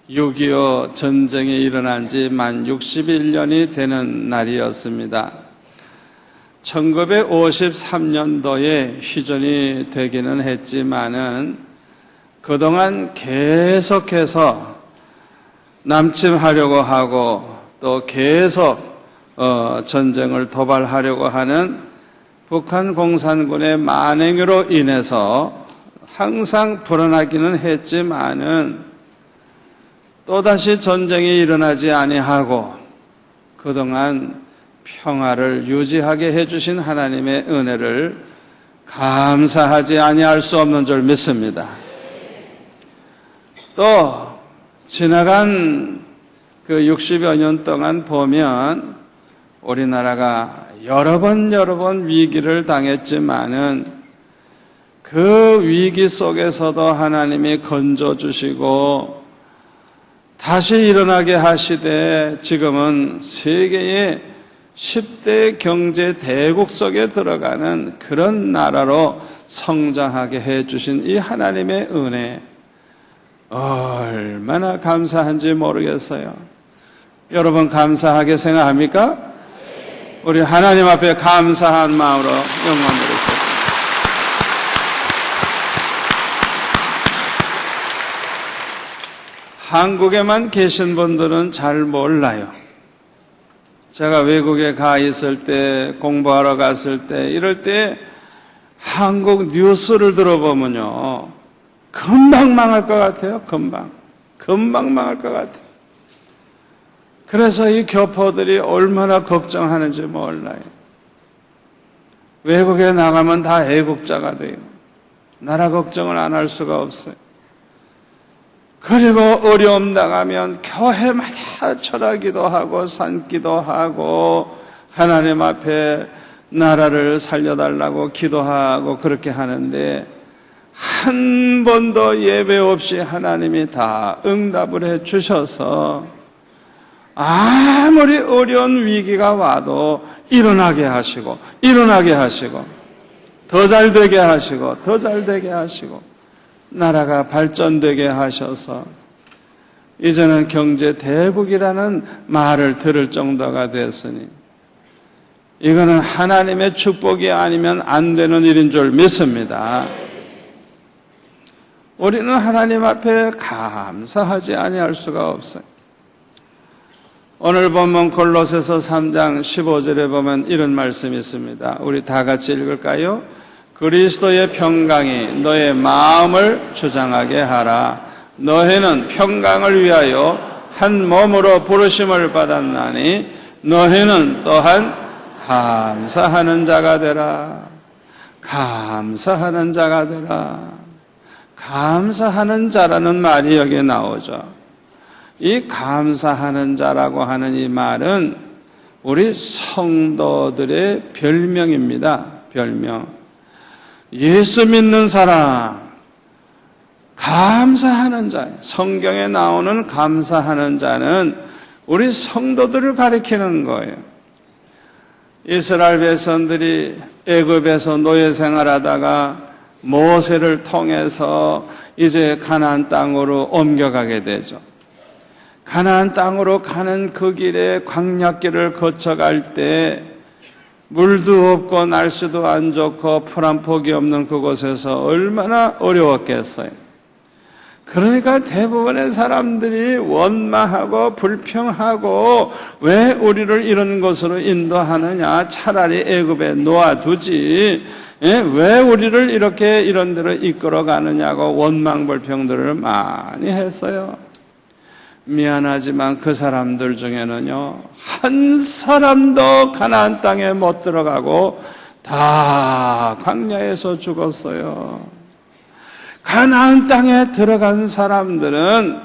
6.25 전쟁이 일어난 지 만 61년이 되는 날이었습니다. 1953년도에 휴전이 되기는 했지만은 그동안 계속해서 남침하려고 하고 또 계속 전쟁을 도발하려고 하는 북한 공산군의 만행으로 인해서 항상 불안하기는 했지만은 또다시 전쟁이 일어나지 아니하고 그동안 평화를 유지하게 해주신 하나님의 은혜를 감사하지 아니할 수 없는 줄 믿습니다. 또 지나간 그 60여 년 동안 보면 우리나라가 여러 번 위기를 당했지만은 그 위기 속에서도 하나님이 건져주시고 다시 일어나게 하시되 지금은 세계의 10대 경제 대국 속에 들어가는 그런 나라로 성장하게 해주신 이 하나님의 은혜 얼마나 감사한지 모르겠어요. 여러분 감사하게 생각합니까? 우리 하나님 앞에 감사한 마음으로 영광 드리겠습니다. 한국에만 계신 분들은 잘 몰라요. 제가 외국에 가 있을 때, 공부하러 갔을 때, 이럴 때 한국 뉴스를 들어보면요, 금방 망할 것 같아요. 금방 망할 것 같아요. 그래서 이 교포들이 얼마나 걱정하는지 몰라요. 외국에 나가면 다 애국자가 돼요. 나라 걱정을 안 할 수가 없어요. 그리고 어려움 당하면 교회마다 철학기도 하고 산기도 하고 하나님 앞에 나라를 살려달라고 기도하고 그렇게 하는데 한 번도 예배 없이 하나님이 다 응답을 해 주셔서 아무리 어려운 위기가 와도 일어나게 하시고 더 잘 되게 하시고 나라가 발전되게 하셔서 이제는 경제 대국이라는 말을 들을 정도가 됐으니 이거는 하나님의 축복이 아니면 안 되는 일인 줄 믿습니다. 우리는 하나님 앞에 감사하지 아니할 수가 없어요. 오늘 본문 골로새서 3장 15절에 보면 이런 말씀이 있습니다. 우리 다 같이 읽을까요? 그리스도의 평강이 너의 마음을 주장하게 하라. 너희는 평강을 위하여 한 몸으로 부르심을 받았나니 너희는 또한 감사하는 자가 되라. 감사하는 자가 되라. 감사하는 자라는 말이 여기에 나오죠. 이 감사하는 자라고 하는 이 말은 우리 성도들의 별명입니다. 별명. 예수 믿는 사람, 감사하는 자, 성경에 나오는 감사하는 자는 우리 성도들을 가리키는 거예요. 이스라엘 백성들이 애굽에서 노예 생활하다가 모세를 통해서 이제 가나안 땅으로 옮겨가게 되죠. 가나안 땅으로 가는 그 길에 광야길을 거쳐갈 때 물도 없고 날씨도 안 좋고 풀 한 폭이 없는 그곳에서 얼마나 어려웠겠어요. 그러니까 대부분의 사람들이 원망하고 불평하고 왜 우리를 이런 곳으로 인도하느냐, 차라리 애굽에 놓아두지 왜 우리를 이렇게 이런 데로 이끌어 가느냐고 원망 불평들을 많이 했어요. 미안하지만 그 사람들 중에는요 한 사람도 가나안 땅에 못 들어가고 다 광야에서 죽었어요. 가나안 땅에 들어간 사람들은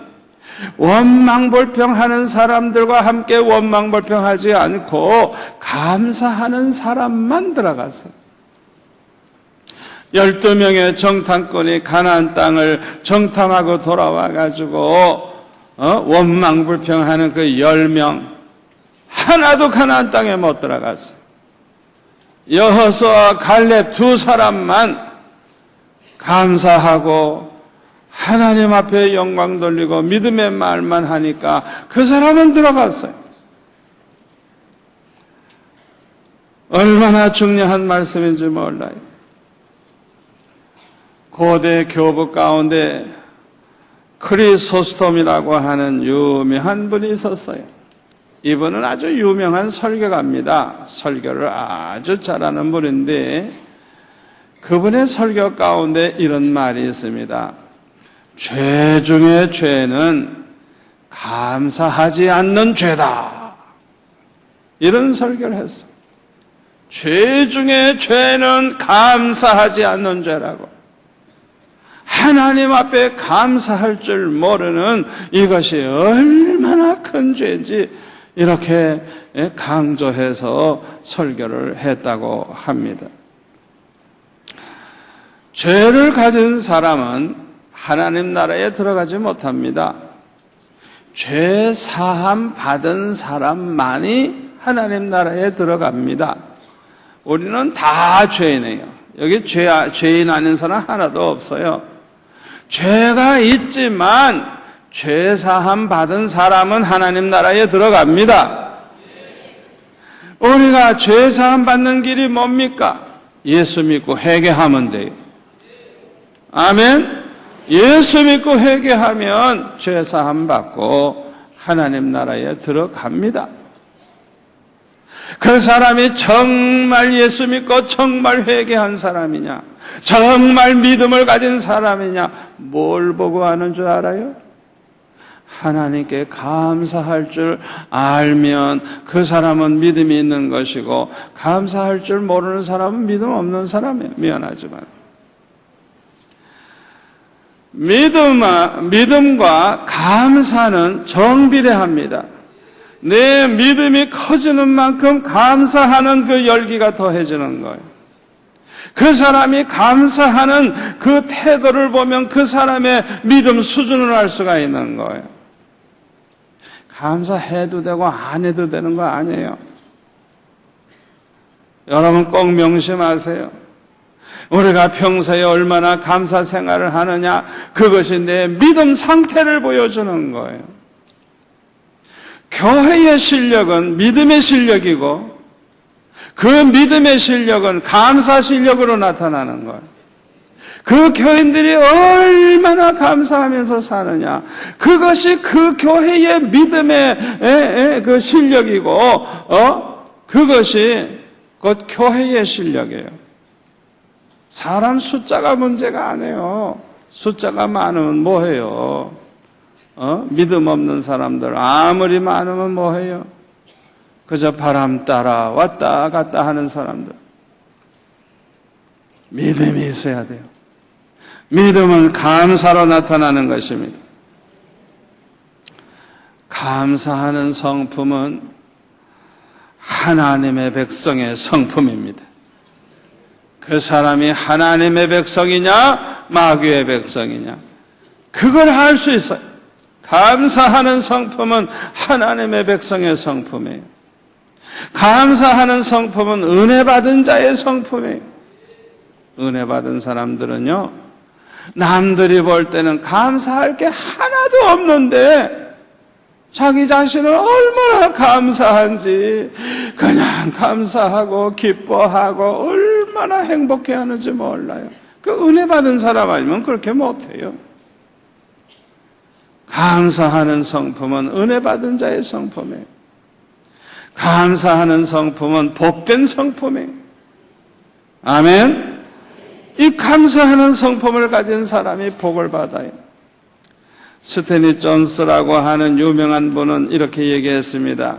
원망불평하는 사람들과 함께 원망불평하지 않고 감사하는 사람만 들어갔어요. 12명의 정탐꾼이 가나안 땅을 정탐하고 돌아와가지고 원망불평하는 그 10명 하나도 가나안 땅에 못 들어갔어요. 여호수아와 갈렙 두 사람만 감사하고 하나님 앞에 영광 돌리고 믿음의 말만 하니까 그 사람은 들어갔어요. 얼마나 중요한 말씀인지 몰라요. 고대 교부 가운데 크리소스톰이라고 하는 유명한 분이 있었어요. 이분은 아주 유명한 설교가입니다. 설교를 아주 잘하는 분인데 그분의 설교 가운데 이런 말이 있습니다. 죄 중에 죄는 감사하지 않는 죄다. 이런 설교를 했어요. 죄 중에 죄는 감사하지 않는 죄라고. 하나님 앞에 감사할 줄 모르는 이것이 얼마나 큰 죄인지 이렇게 강조해서 설교를 했다고 합니다. 죄를 가진 사람은 하나님 나라에 들어가지 못합니다. 죄 사함 받은 사람만이 하나님 나라에 들어갑니다. 우리는 다 죄인이에요. 여기 죄인 아닌 사람 하나도 없어요. 죄가 있지만 죄 사함 받은 사람은 하나님 나라에 들어갑니다. 우리가 죄 사함 받는 길이 뭡니까? 예수 믿고 회개하면 돼요. 아멘. 예수 믿고 회개하면 죄 사함 받고 하나님 나라에 들어갑니다. 그 사람이 정말 예수 믿고 정말 회개한 사람이냐, 정말 믿음을 가진 사람이냐, 뭘 보고 아는 줄 알아요? 하나님께 감사할 줄 알면 그 사람은 믿음이 있는 것이고, 감사할 줄 모르는 사람은 믿음 없는 사람이에요. 미안하지만 믿음과 감사는 정비례합니다. 내 믿음이 커지는 만큼 감사하는 그 열기가 더해지는 거예요. 그 사람이 감사하는 그 태도를 보면 그 사람의 믿음 수준을 알 수가 있는 거예요. 감사해도 되고 안 해도 되는 거 아니에요. 여러분 꼭 명심하세요. 우리가 평소에 얼마나 감사 생활을 하느냐, 그것이 내 믿음 상태를 보여주는 거예요. 교회의 실력은 믿음의 실력이고 그 믿음의 실력은 감사 실력으로 나타나는 거예요. 그 교인들이 얼마나 감사하면서 사느냐, 그것이 그 교회의 믿음의 그 실력이고 그것이 곧 교회의 실력이에요. 사람 숫자가 문제가 아니에요. 숫자가 많으면 뭐해요? 믿음 없는 사람들 아무리 많으면 뭐해요? 그저 바람 따라 왔다 갔다 하는 사람들. 믿음이 있어야 돼요. 믿음은 감사로 나타나는 것입니다. 감사하는 성품은 하나님의 백성의 성품입니다. 그 사람이 하나님의 백성이냐 마귀의 백성이냐, 그걸 알 수 있어요. 감사하는 성품은 하나님의 백성의 성품이에요. 감사하는 성품은 은혜 받은 자의 성품이에요. 은혜 받은 사람들은요, 남들이 볼 때는 감사할 게 하나도 없는데 자기 자신을 얼마나 감사한지 그냥 감사하고 기뻐하고 얼마나 행복해하는지 몰라요. 그 은혜 받은 사람 아니면 그렇게 못해요. 감사하는 성품은 은혜 받은 자의 성품이에요. 감사하는 성품은 복된 성품이에요. 아멘. 이 감사하는 성품을 가진 사람이 복을 받아요. 스테니 존스라고 하는 유명한 분은 이렇게 얘기했습니다.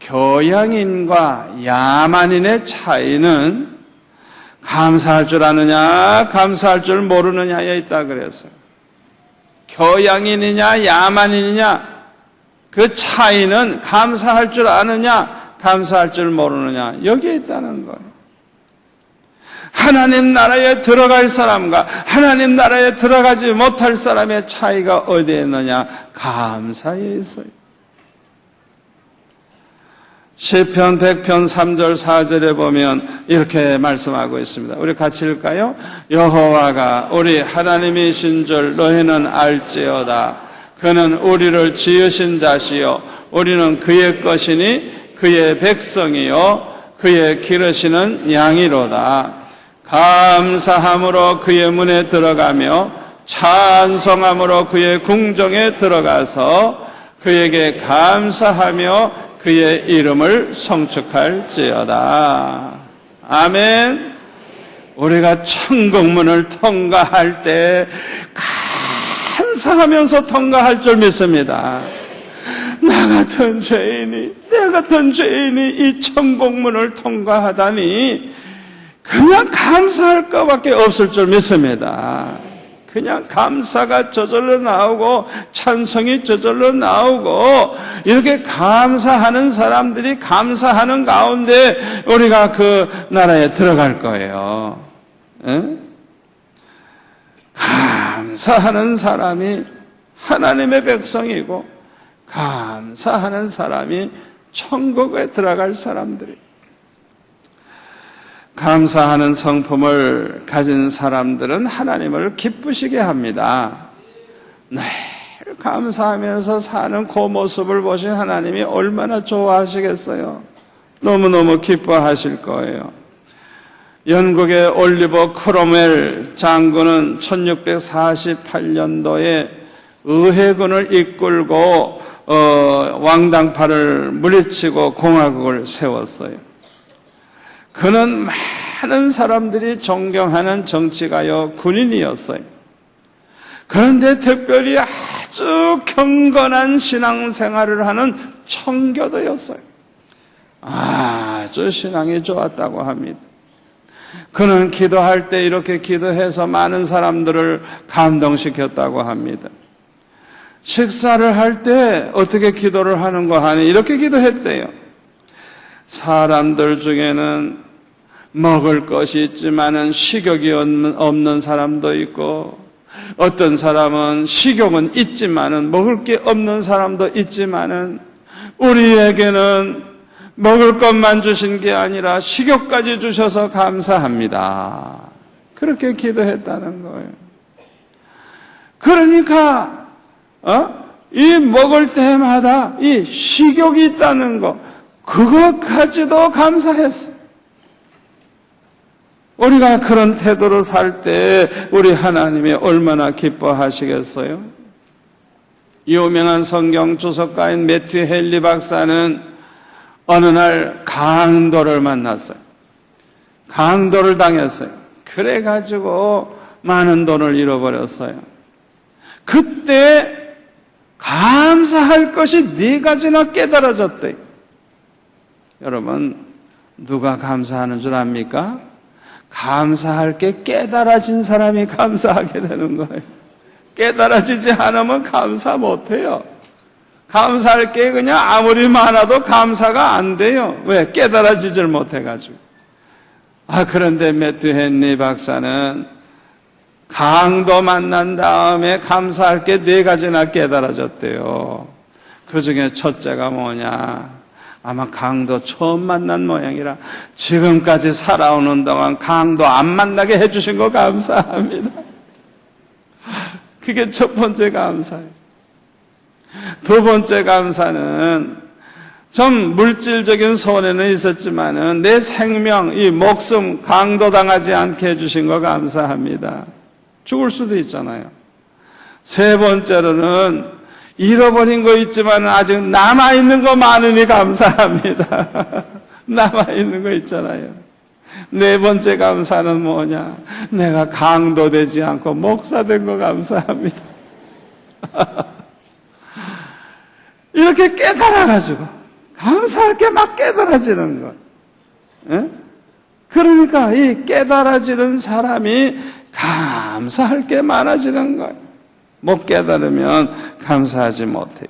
교양인과 야만인의 차이는 감사할 줄 아느냐 감사할 줄 모르느냐에 있다 그랬어요. 교양인이냐 야만인이냐, 그 차이는 감사할 줄 아느냐 감사할 줄 모르느냐, 여기에 있다는 거예요. 하나님 나라에 들어갈 사람과 하나님 나라에 들어가지 못할 사람의 차이가 어디에 있느냐? 감사에 있어요. 시편 100편 3절 4절에 보면 이렇게 말씀하고 있습니다. 우리 같이 읽을까요? 여호와가 우리 하나님이신 줄 너희는 알지어다. 그는 우리를 지으신 자시요 우리는 그의 것이니 그의 백성이요 그의 기르시는 양이로다. 감사함으로 그의 문에 들어가며 찬송함으로 그의 궁정에 들어가서 그에게 감사하며 그의 이름을 성축할지어다. 아멘. 우리가 천국문을 통과할 때 감사하면서 통과할 줄 믿습니다. 나 같은 죄인이, 내 같은 죄인이 이 천국문을 통과하다니 그냥 감사할 것밖에 없을 줄 믿습니다. 그냥 감사가 저절로 나오고 찬송이 저절로 나오고 이렇게 감사하는 사람들이 감사하는 가운데 우리가 그 나라에 들어갈 거예요. 에? 감사하는 사람이 하나님의 백성이고 감사하는 사람이 천국에 들어갈 사람들이, 감사하는 성품을 가진 사람들은 하나님을 기쁘시게 합니다. 늘 감사하면서 사는 그 모습을 보신 하나님이 얼마나 좋아하시겠어요. 너무너무 기뻐하실 거예요. 영국의 올리버 크롬웰 장군은 1648년도에 의회군을 이끌고 왕당파를 물리치고 공화국을 세웠어요. 그는 많은 사람들이 존경하는 정치가요 군인이었어요. 그런데 특별히 아주 경건한 신앙생활을 하는 청교도였어요. 아주 신앙이 좋았다고 합니다. 그는 기도할 때 이렇게 기도해서 많은 사람들을 감동시켰다고 합니다. 식사를 할 때 어떻게 기도를 하는가 하니 이렇게 기도했대요. 사람들 중에는 먹을 것이 있지만은 식욕이 없는 사람도 있고, 어떤 사람은 식욕은 있지만은 먹을 게 없는 사람도 있지만은 우리에게는 먹을 것만 주신 게 아니라 식욕까지 주셔서 감사합니다. 그렇게 기도했다는 거예요. 그러니까 이 먹을 때마다 이 식욕이 있다는 거, 그것까지도 감사했어요. 우리가 그런 태도로 살 때 우리 하나님이 얼마나 기뻐하시겠어요? 유명한 성경 주석가인 매튜 헨리 박사는 어느 날 강도를 만났어요. 강도를 당했어요. 그래가지고 많은 돈을 잃어버렸어요. 그때 감사할 것이 4가지나 깨달아졌대요. 여러분, 누가 감사하는 줄 압니까? 감사할 게 깨달아진 사람이 감사하게 되는 거예요. 깨달아지지 않으면 감사 못해요. 감사할 게 그냥 아무리 많아도 감사가 안 돼요. 왜? 깨달아지질 못해가지고. 그런데 매튜 헨리 박사는 강도 만난 다음에 감사할 게 4가지나 깨달아졌대요. 그 중에 첫째가 뭐냐? 아마 강도 처음 만난 모양이라 지금까지 살아오는 동안 강도 안 만나게 해주신 거 감사합니다. 그게 첫 번째 감사예요. 두 번째 감사는 좀 물질적인 손해는 있었지만은 내 생명, 이 목숨 강도당하지 않게 해주신 거 감사합니다. 죽을 수도 있잖아요. 세 번째로는 잃어버린 거 있지만 아직 남아있는 거 많으니 감사합니다. 남아있는 거 있잖아요. 네 번째 감사는 뭐냐? 내가 강도되지 않고 목사된 거 감사합니다. 이렇게 깨달아가지고 감사할 게 막 깨달아지는 것. 그러니까 이 깨달아지는 사람이 감사할 게 많아지는 거예요. 못 깨달으면 감사하지 못해요.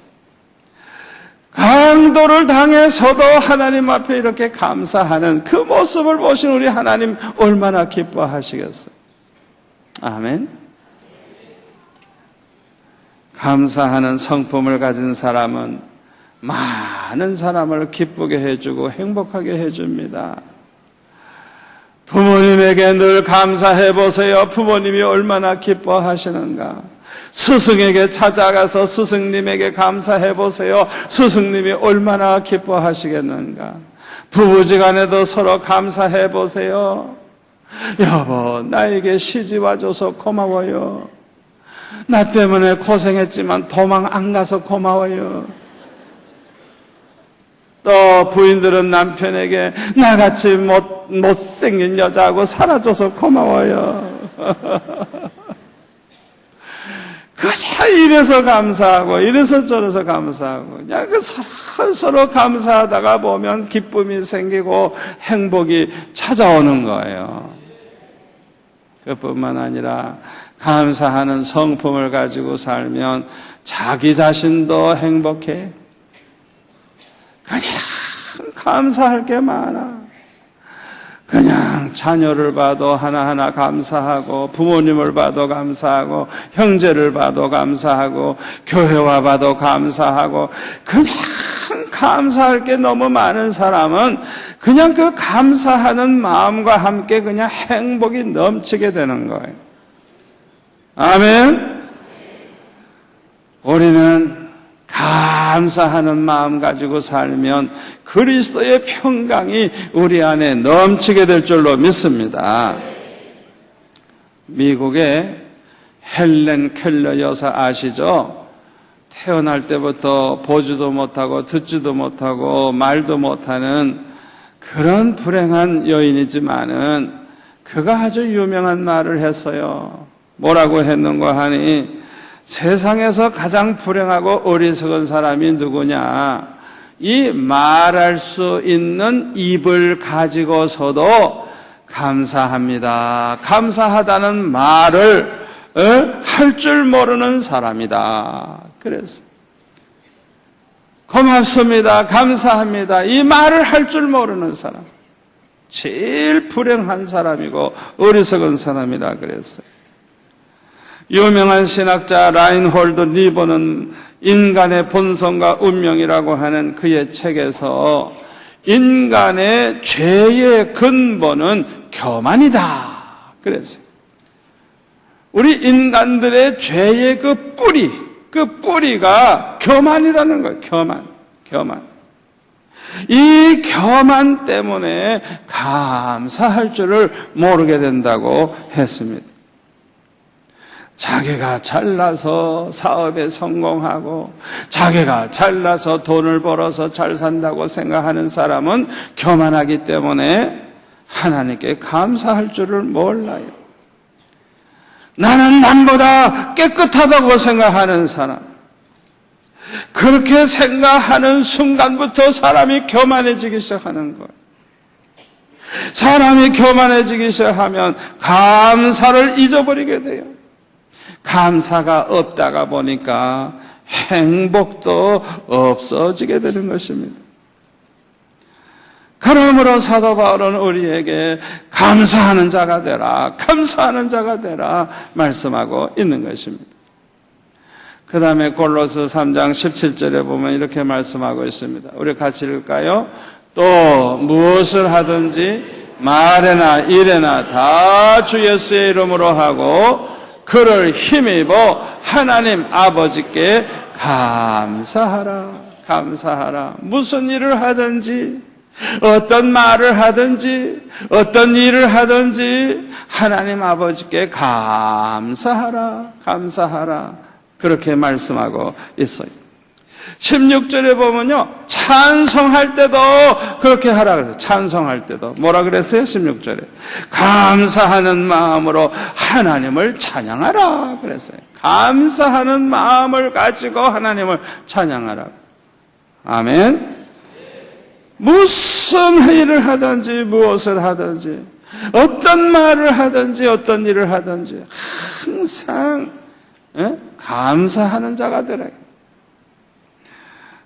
강도를 당해서도 하나님 앞에 이렇게 감사하는 그 모습을 보신 우리 하나님 얼마나 기뻐하시겠어요. 아멘. 감사하는 성품을 가진 사람은 많은 사람을 기쁘게 해주고 행복하게 해줍니다. 부모님에게 늘 감사해 보세요. 부모님이 얼마나 기뻐하시는가. 스승에게 찾아가서 스승님에게 감사해 보세요. 스승님이 얼마나 기뻐하시겠는가. 부부지간에도 서로 감사해 보세요. 여보, 나에게 시집 와줘서 고마워요. 나 때문에 고생했지만 도망 안 가서 고마워요. 또 부인들은 남편에게 나같이 못생긴 여자하고 살아줘서 고마워요. 그저 이래서 감사하고 이래서 저래서 감사하고 그냥 서로 감사하다가 보면 기쁨이 생기고 행복이 찾아오는 거예요. 그뿐만 아니라 감사하는 성품을 가지고 살면 자기 자신도 행복해. 그냥 감사할 게 많아. 그냥 자녀를 봐도 하나하나 감사하고, 부모님을 봐도 감사하고, 형제를 봐도 감사하고, 교회와 봐도 감사하고, 그냥 감사할 게 너무 많은 사람은 그냥 그 감사하는 마음과 함께 그냥 행복이 넘치게 되는 거예요. 아멘. 우리는 감사하는 마음 가지고 살면 그리스도의 평강이 우리 안에 넘치게 될 줄로 믿습니다. 미국의 헬렌 켈러 여사 아시죠? 태어날 때부터 보지도 못하고 듣지도 못하고 말도 못하는 그런 불행한 여인이지만은 그가 아주 유명한 말을 했어요. 뭐라고 했는가 하니, 세상에서 가장 불행하고 어리석은 사람이 누구냐? 이 말할 수 있는 입을 가지고서도 감사합니다, 감사하다는 말을 할 줄 모르는 사람이다. 그래서 고맙습니다, 감사합니다, 이 말을 할 줄 모르는 사람, 제일 불행한 사람이고 어리석은 사람이라 그랬어요. 유명한 신학자 라인홀드 리버는 인간의 본성과 운명이라고 하는 그의 책에서 인간의 죄의 근본은 교만이다 그랬어요. 우리 인간들의 죄의 그 뿌리가 교만이라는 거예요. 교만. 이 교만 때문에 감사할 줄을 모르게 된다고 했습니다. 자기가 잘나서 사업에 성공하고 자기가 잘나서 돈을 벌어서 잘 산다고 생각하는 사람은 교만하기 때문에 하나님께 감사할 줄을 몰라요. 나는 남보다 깨끗하다고 생각하는 사람, 그렇게 생각하는 순간부터 사람이 교만해지기 시작하는 거예요. 사람이 교만해지기 시작하면 감사를 잊어버리게 돼요. 감사가 없다가 보니까 행복도 없어지게 되는 것입니다. 그러므로 사도 바울은 우리에게 감사하는 자가 되라, 감사하는 자가 되라 말씀하고 있는 것입니다. 그 다음에 골로새 3장 17절에 보면 이렇게 말씀하고 있습니다. 우리 같이 읽을까요? 또 무엇을 하든지 말에나 일에나 다 주 예수의 이름으로 하고 그를 힘입어 하나님 아버지께 감사하라. 무슨 일을 하든지, 어떤 말을 하든지, 어떤 일을 하든지 하나님 아버지께 감사하라. 그렇게 말씀하고 있어요. 16절에 보면요, 찬송할 때도 그렇게 하라 그랬어요. 찬송할 때도 뭐라 그랬어요? 16절에 감사하는 마음으로 하나님을 찬양하라 그랬어요. 감사하는 마음을 가지고 하나님을 찬양하라. 아멘. 무슨 일을 하든지 무엇을 하든지 어떤 말을 하든지 어떤 일을 하든지 항상 감사하는 자가 되라.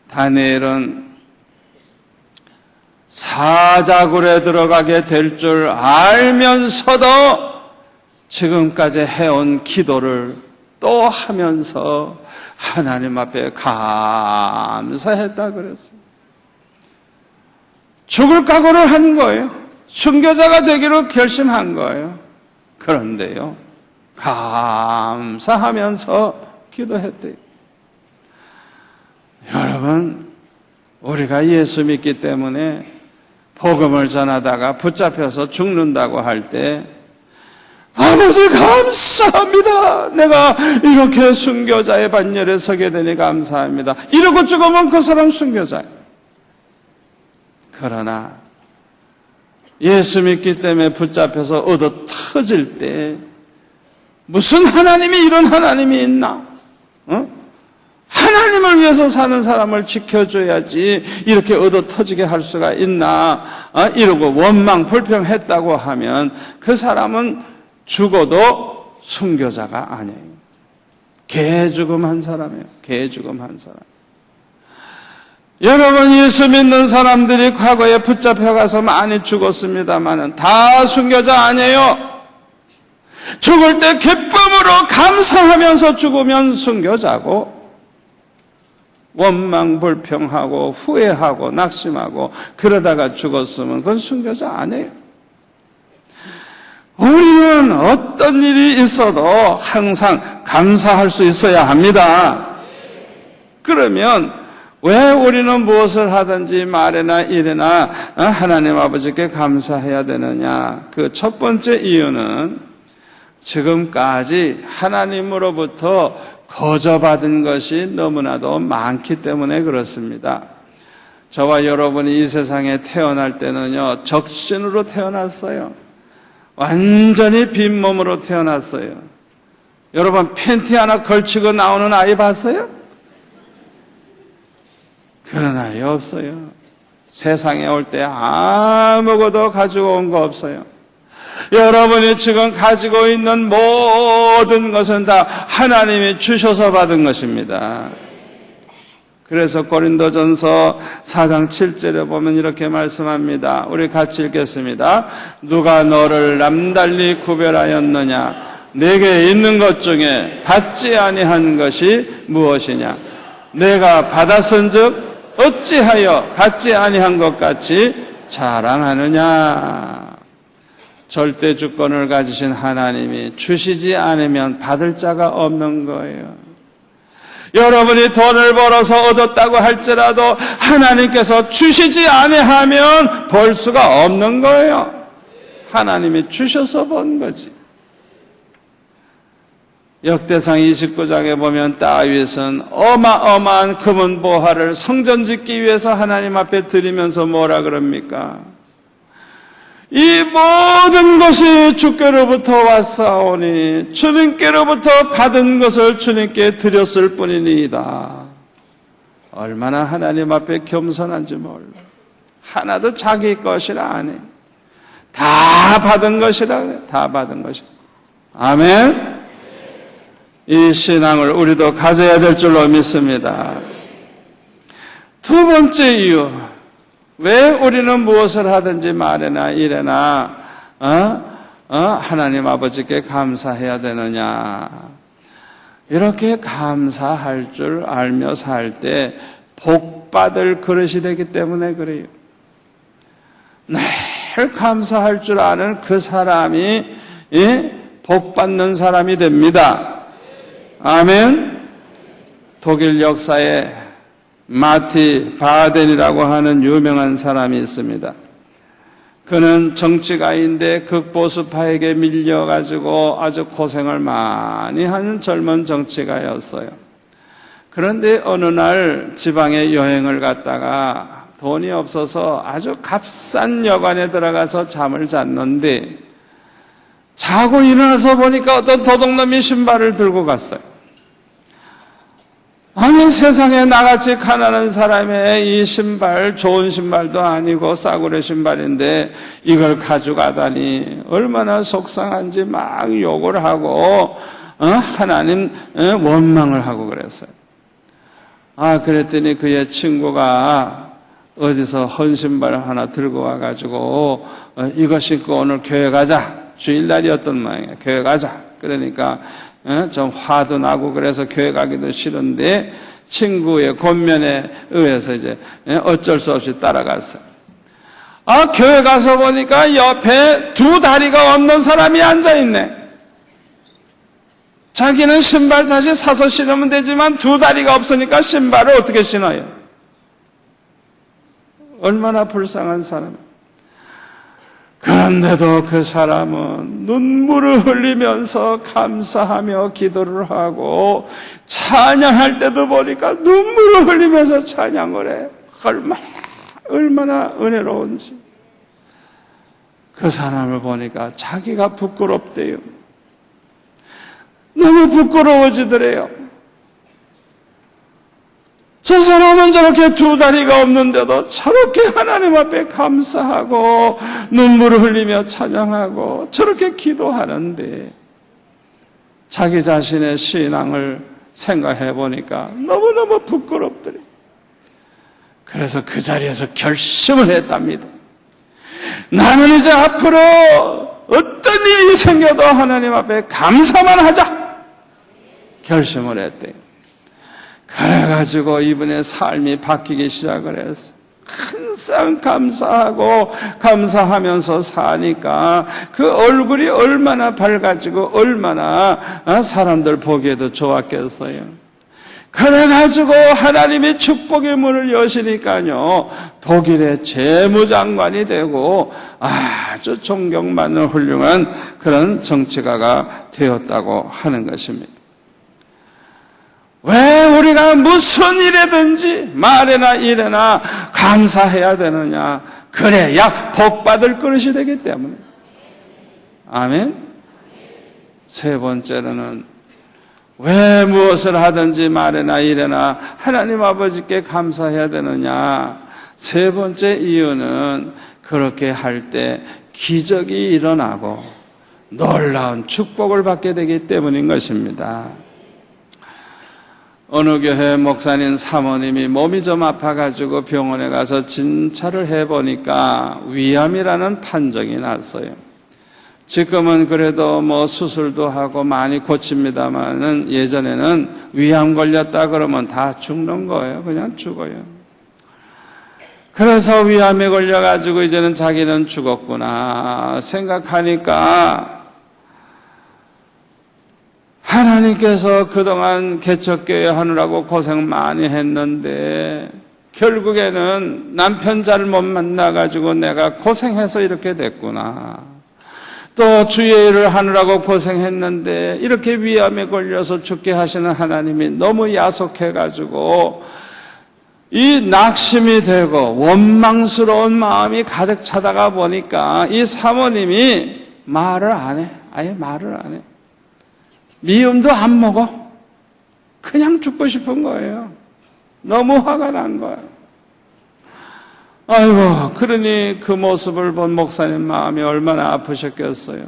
다니엘은 사자굴에 들어가게 될 줄 알면서도 지금까지 해온 기도를 또 하면서 하나님 앞에 감사했다 그랬어요. 죽을 각오를 한 거예요. 순교자가 되기로 결심한 거예요. 그런데요, 감사하면서 기도했대요. 여러분, 우리가 예수 믿기 때문에 복음을 전하다가 붙잡혀서 죽는다고 할 때 아버지 감사합니다. 내가 이렇게 순교자의 반열에 서게 되니 감사합니다. 이러고 죽으면 그 사람 순교자예요. 그러나 예수 믿기 때문에 붙잡혀서 얻어 터질 때 무슨 하나님이 이런 하나님이 있나? 하나님을 위해서 사는 사람을 지켜줘야지 이렇게 얻어 터지게 할 수가 있나? 이러고 원망 불평했다고 하면 그 사람은 죽어도 순교자가 아니에요. 개죽음 한 사람이에요. 개죽음 한 사람. 여러분, 예수 믿는 사람들이 과거에 붙잡혀가서 많이 죽었습니다만 다 순교자 아니에요. 죽을 때 기쁨으로 감사하면서 죽으면 순교자고, 원망 불평하고 후회하고 낙심하고 그러다가 죽었으면 그건 순교자 아니에요. 우리는 어떤 일이 있어도 항상 감사할 수 있어야 합니다. 그러면 왜 우리는 무엇을 하든지 말이나 일이나 하나님 아버지께 감사해야 되느냐? 그 첫 번째 이유는 지금까지 하나님으로부터 거저받은 것이 너무나도 많기 때문에 그렇습니다. 저와 여러분이 이 세상에 태어날 때는요, 적신으로 태어났어요. 완전히 빈몸으로 태어났어요. 여러분, 팬티 하나 걸치고 나오는 아이 봤어요? 그런 아이 없어요. 세상에 올 때 아무것도 가지고 온 거 없어요. 여러분이 지금 가지고 있는 모든 것은 다 하나님이 주셔서 받은 것입니다. 그래서 고린도전서 4장 7절에 보면 이렇게 말씀합니다. 우리 같이 읽겠습니다. 누가 너를 남달리 구별하였느냐? 내게 있는 것 중에 받지 아니한 것이 무엇이냐? 내가 받았은즉 어찌하여 받지 아니한 것 같이 자랑하느냐? 절대 주권을 가지신 하나님이 주시지 않으면 받을 자가 없는 거예요. 여러분이 돈을 벌어서 얻었다고 할지라도 하나님께서 주시지 아니하면 벌 수가 없는 거예요. 하나님이 주셔서 번 거지. 역대상 29장에 보면 다윗은 어마어마한 금은 보화를 성전 짓기 위해서 하나님 앞에 드리면서 뭐라 그럽니까? 이 모든 것이 주께로부터 왔사오니 주님께로부터 받은 것을 주님께 드렸을 뿐이니이다. 얼마나 하나님 앞에 겸손한지 몰라. 하나도 자기 것이라 안 해. 다 받은 것이라 그래. 다 받은 것이라. 아멘. 이 신앙을 우리도 가져야 될 줄로 믿습니다. 두 번째 이유, 왜 우리는 무엇을 하든지 말이나 일이나 하나님 아버지께 감사해야 되느냐? 이렇게 감사할 줄 알며 살 때 복받을 그릇이 되기 때문에 그래요. 늘 감사할 줄 아는 그 사람이 복받는 사람이 됩니다. 아멘. 독일 역사에 마티 바덴이라고 하는 유명한 사람이 있습니다. 그는 정치가인데 극보수파에게 밀려가지고 아주 고생을 많이 하는 젊은 정치가였어요. 그런데 어느 날 지방에 여행을 갔다가 돈이 없어서 아주 값싼 여관에 들어가서 잠을 잤는데 자고 일어나서 보니까 어떤 도둑놈이 신발을 들고 갔어요. 아니, 세상에 나같이 가난한 사람의 이 신발, 좋은 신발도 아니고 싸구려 신발인데 이걸 가져가다니 얼마나 속상한지 막 욕을 하고 하나님 원망을 하고 그랬어요. 그랬더니 그의 친구가 어디서 헌 신발 하나 들고 와가지고 이거 신고 오늘 교회 가자. 주일날이었던 모양이에요. 교회 가자. 그러니까 좀 화도 나고 그래서 교회 가기도 싫은데 친구의 권면에 의해서 이제 어쩔 수 없이 따라갔어요. 교회 가서 보니까 옆에 두 다리가 없는 사람이 앉아있네. 자기는 신발 다시 사서 신으면 되지만 두 다리가 없으니까 신발을 어떻게 신어요? 얼마나 불쌍한 사람. 그런데도 그 사람은 눈물을 흘리면서 감사하며 기도를 하고 찬양할 때도 보니까 눈물을 흘리면서 찬양을 해. 얼마나 은혜로운지. 그 사람을 보니까 자기가 부끄럽대요. 너무 부끄러워지더래요. 저 사람은 저렇게 두 다리가 없는데도 저렇게 하나님 앞에 감사하고 눈물을 흘리며 찬양하고 저렇게 기도하는데 자기 자신의 신앙을 생각해 보니까 너무너무 부끄럽더래요. 그래서 그 자리에서 결심을 했답니다. 나는 이제 앞으로 어떤 일이 생겨도 하나님 앞에 감사만 하자. 결심을 했대요. 그래가지고 이분의 삶이 바뀌기 시작을 했어요. 항상 감사하고 감사하면서 사니까 그 얼굴이 얼마나 밝아지고 얼마나 사람들 보기에도 좋았겠어요. 그래가지고 하나님이 축복의 문을 여시니까요, 독일의 재무장관이 되고 아주 존경받는 훌륭한 그런 정치가가 되었다고 하는 것입니다. 왜 우리가 무슨 일이든지 말이나 일이나 감사해야 되느냐? 그래야 복받을 그릇이 되기 때문에. 아멘. 세 번째로는 왜 무엇을 하든지 말이나 일이나 하나님 아버지께 감사해야 되느냐? 세 번째 이유는 그렇게 할 때 기적이 일어나고 놀라운 축복을 받게 되기 때문인 것입니다. 어느 교회 목사님 사모님이 몸이 좀 아파가지고 병원에 가서 진찰을 해보니까 위암이라는 판정이 났어요. 지금은 그래도 수술도 하고 많이 고칩니다만은 예전에는 위암 걸렸다 그러면 다 죽는 거예요. 그냥 죽어요. 그래서 위암에 걸려가지고 이제는 자기는 죽었구나 생각하니까 하나님께서 그동안 개척교회 하느라고 고생 많이 했는데 결국에는 남편 잘못 만나가지고 내가 고생해서 이렇게 됐구나. 또 주의 일을 하느라고 고생했는데 이렇게 위암에 걸려서 죽게 하시는 하나님이 너무 야속해가지고 이 낙심이 되고 원망스러운 마음이 가득 차다가 보니까 이 사모님이 말을 안 해. 아예 말을 안 해. 미움도 안 먹어. 그냥 죽고 싶은 거예요. 너무 화가 난 거예요. 아이고, 그러니 그 모습을 본 목사님 마음이 얼마나 아프셨겠어요.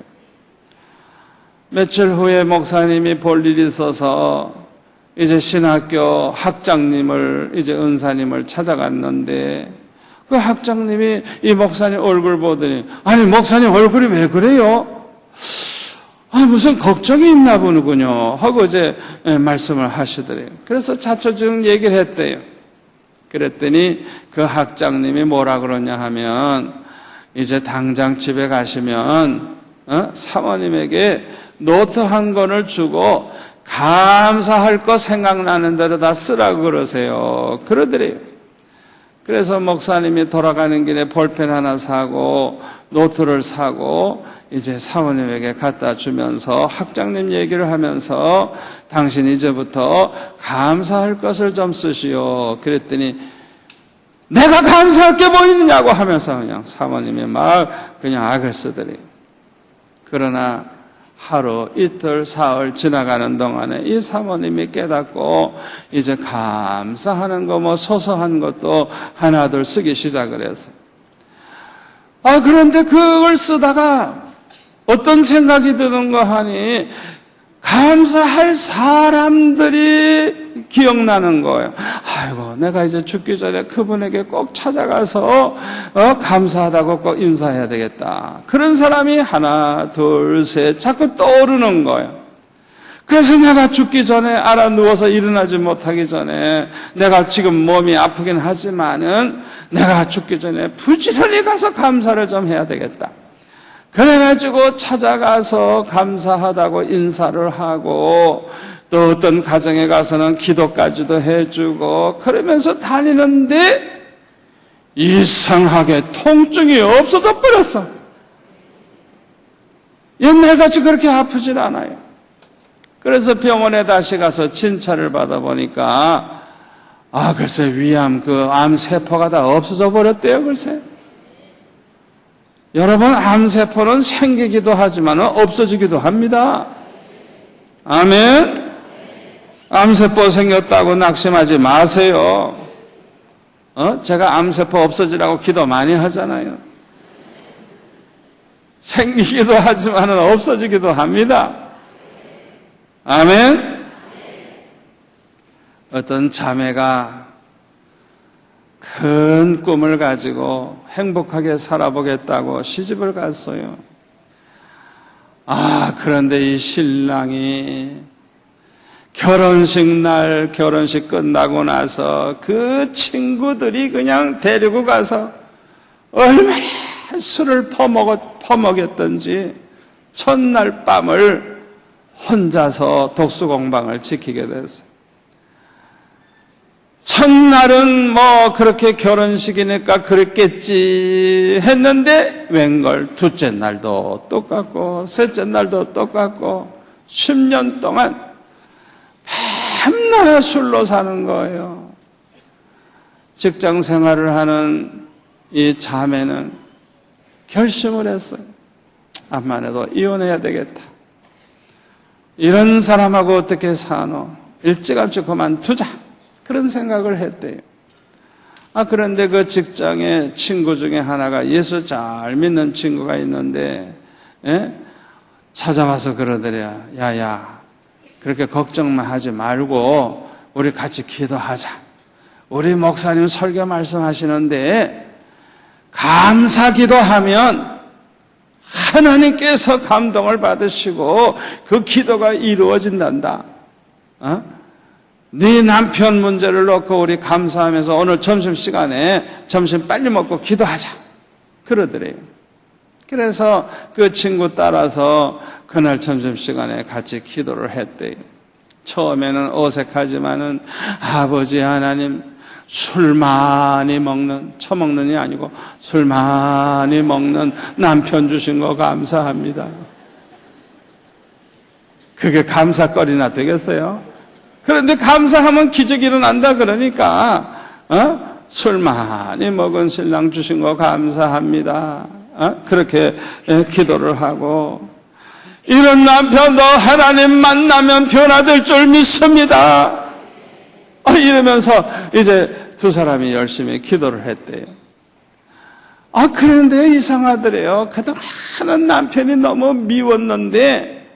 며칠 후에 목사님이 볼 일이 있어서 이제 신학교 학장님을, 이제 은사님을 찾아갔는데 그 학장님이 이 목사님 얼굴 보더니 아니, 목사님 얼굴이 왜 그래요? 무슨 걱정이 있나 보는군요 하고 이제 말씀을 하시더래요. 그래서 자초지종 얘기를 했대요. 그랬더니 그 학장님이 뭐라 그러냐 하면 이제 당장 집에 가시면 사모님에게 노트 한 권을 주고 감사할 거 생각나는 대로 다 쓰라고 그러세요. 그러더래요. 그래서 목사님이 돌아가는 길에 볼펜 하나 사고 노트를 사고 이제 사모님에게 갖다 주면서 학장님 얘기를 하면서 당신 이제부터 감사할 것을 좀 쓰시오. 그랬더니 내가 감사할 게 뭐 있느냐고 하면서 그냥 사모님이 막 그냥 악을 쓰더래요. 그러나 하루, 이틀, 사흘 지나가는 동안에 이 사모님이 깨닫고 이제 감사하는 거 소소한 것도 하나둘 쓰기 시작을 했어요. 그런데 그걸 쓰다가 어떤 생각이 드는가 하니 감사할 사람들이 기억나는 거예요. 아이고, 내가 이제 죽기 전에 그분에게 꼭 찾아가서 감사하다고 꼭 인사해야 되겠다. 그런 사람이 하나, 둘, 셋 자꾸 떠오르는 거예요. 그래서 내가 죽기 전에 알아 누워서 일어나지 못하기 전에 내가 지금 몸이 아프긴 하지만은 내가 죽기 전에 부지런히 가서 감사를 좀 해야 되겠다. 그래가지고 찾아가서 감사하다고 인사를 하고 또 어떤 가정에 가서는 기도까지도 해주고 그러면서 다니는데 이상하게 통증이 없어져 버렸어. 옛날같이 그렇게 아프질 않아요. 그래서 병원에 다시 가서 진찰을 받아보니까 글쎄 위암 그 암세포가 다 없어져 버렸대요. 글쎄. 여러분, 암세포는 생기기도 하지만 없어지기도 합니다. 아멘. 암세포 생겼다고 낙심하지 마세요. 제가 암세포 없어지라고 기도 많이 하잖아요. 생기기도 하지만 없어지기도 합니다. 아멘. 어떤 자매가 큰 꿈을 가지고 행복하게 살아보겠다고 시집을 갔어요. 그런데 이 신랑이 결혼식 끝나고 나서 그 친구들이 그냥 데리고 가서 얼마나 술을 퍼먹였던지 첫날 밤을 혼자서 독수공방을 지키게 됐어요. 첫날은 그렇게 결혼식이니까 그랬겠지 했는데 웬걸 둘째 날도 똑같고 셋째 날도 똑같고 10년 동안 밤낮 술로 사는 거예요. 직장 생활을 하는 이 자매는 결심을 했어요. 암만 해도 이혼해야 되겠다. 이런 사람하고 어떻게 사노? 일찌감치 그만두자. 그런 생각을 했대요. 그런데 그 직장에 친구 중에 하나가 예수 잘 믿는 친구가 있는데, 찾아와서 그러더래요. 야야, 그렇게 걱정만 하지 말고, 우리 같이 기도하자. 우리 목사님 설교 말씀하시는데, 감사 기도하면, 하나님께서 감동을 받으시고 그 기도가 이루어진단다. 네 남편 문제를 놓고 우리 감사하면서 오늘 점심시간에 점심 빨리 먹고 기도하자. 그러더래요. 그래서 그 친구 따라서 그날 점심시간에 같이 기도를 했대요. 처음에는 어색하지만은 아버지 하나님 술 많이 먹는, 처먹는이 아니고 술 많이 먹는 남편 주신 거 감사합니다. 그게 감사거리나 되겠어요? 그런데 감사하면 기적이 일어난다 그러니까 술 많이 먹은 신랑 주신 거 감사합니다. 그렇게 기도를 하고 이런 남편도 하나님 만나면 변화될 줄 믿습니다. 이러면서 이제 두 사람이 열심히 기도를 했대요. 그런데 이상하더래요. 그동안 남편이 너무 미웠는데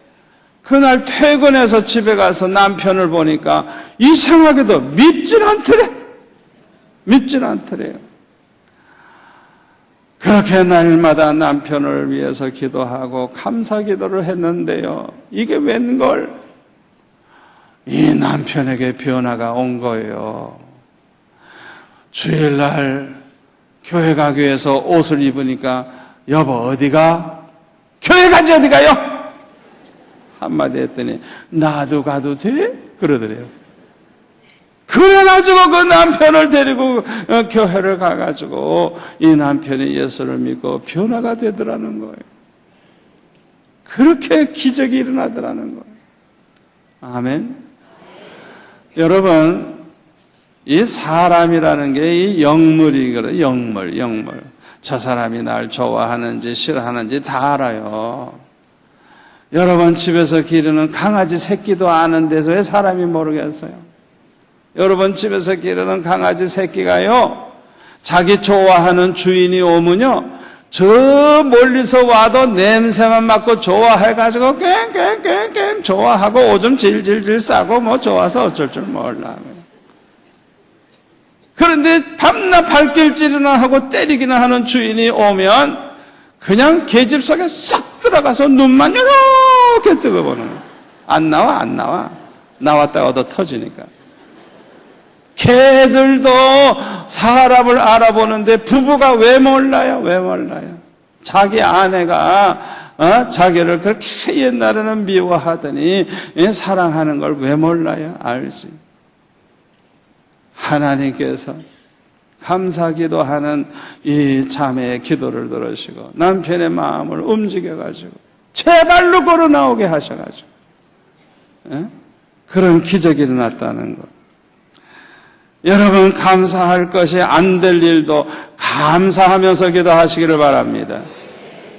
그날 퇴근해서 집에 가서 남편을 보니까 이상하게도 밉질 않더래요. 그렇게 날마다 남편을 위해서 기도하고 감사 기도를 했는데요. 이게 웬걸? 이 남편에게 변화가 온 거예요. 주일날 교회 가기 위해서 옷을 입으니까 여보 어디가? 교회 가지 어디 가요? 한마디 했더니 나도 가도 돼? 그러더래요. 그래가지고 그 남편을 데리고 교회를 가가지고 이 남편이 예수를 믿고 변화가 되더라는 거예요. 그렇게 기적이 일어나더라는 거예요. 아멘. 여러분, 이 사람이라는 게 이 영물이거든요. 영물. 저 사람이 날 좋아하는지 싫어하는지 다 알아요. 여러분 집에서 기르는 강아지 새끼도 아는데서 왜 사람이 모르겠어요? 여러분 집에서 기르는 강아지 새끼가요, 자기 좋아하는 주인이 오면요, 저 멀리서 와도 냄새만 맡고 좋아해가지고 깽깽깽깽 좋아하고 오줌 질질질 싸고 뭐 좋아서 어쩔 줄 몰라. 그런데 밤낮 발길질이나 하고 때리기나 하는 주인이 오면 그냥 계집 속에 싹 들어가서 눈만 이렇게 뜨고 보는 거예요. 안 나와. 나왔다가도 터지니까. 개들도 사람을 알아보는데 부부가 왜 몰라요? 자기 아내가 자기를 그렇게 옛날에는 미워하더니 사랑하는 걸 왜 몰라요? 알지. 하나님께서 감사기도하는 이 자매의 기도를 들으시고 남편의 마음을 움직여가지고 제발로 걸어 나오게 하셔가지고 그런 기적이 일어났다는 것. 여러분, 감사할 것이 안 될 일도 감사하면서 기도하시기를 바랍니다.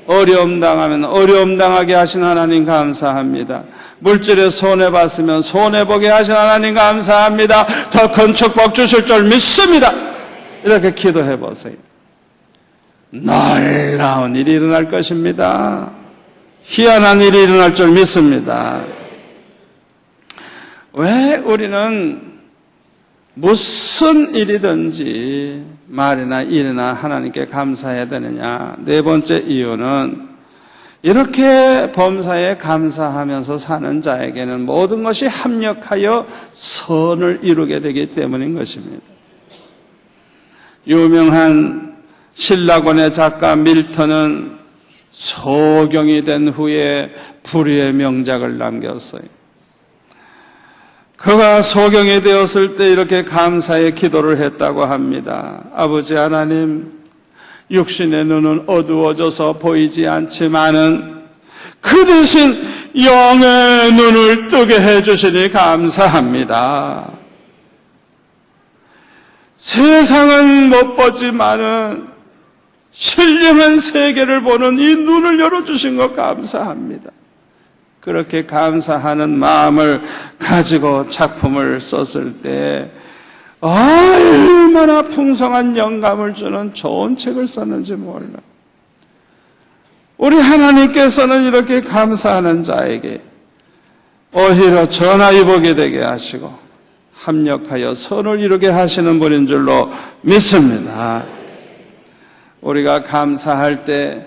어려움 당하면 어려움 당하게 하신 하나님 감사합니다. 물질에 손해봤으면 손해보게 하신 하나님 감사합니다. 더 큰 축복 주실 줄 믿습니다. 이렇게 기도해 보세요. 놀라운 일이 일어날 것입니다. 희한한 일이 일어날 줄 믿습니다. 왜 우리는 무슨 일이든지 말이나 일이나 하나님께 감사해야 되느냐? 네 번째 이유는 이렇게 범사에 감사하면서 사는 자에게는 모든 것이 합력하여 선을 이루게 되기 때문인 것입니다. 유명한 신라권의 작가 밀턴은 소경이 된 후에 불후의 명작을 남겼어요. 그가 소경이 되었을 때 이렇게 감사의 기도를 했다고 합니다. 아버지 하나님, 육신의 눈은 어두워져서 보이지 않지만은 그 대신 영의 눈을 뜨게 해주시니 감사합니다. 세상은 못 보지만은 신령한 세계를 보는 이 눈을 열어주신 것 감사합니다. 그렇게 감사하는 마음을 가지고 작품을 썼을 때 얼마나 풍성한 영감을 주는 좋은 책을 썼는지 몰라. 우리 하나님께서는 이렇게 감사하는 자에게 오히려 전하이 보게 되게 하시고 합력하여 선을 이루게 하시는 분인 줄로 믿습니다. 우리가 감사할 때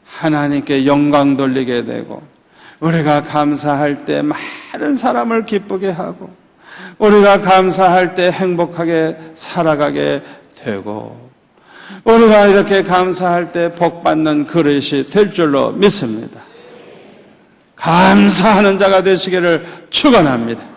하나님께 영광 돌리게 되고, 우리가 감사할 때 많은 사람을 기쁘게 하고, 우리가 감사할 때 행복하게 살아가게 되고, 우리가 이렇게 감사할 때 복받는 그릇이 될 줄로 믿습니다. 감사하는 자가 되시기를 축원합니다.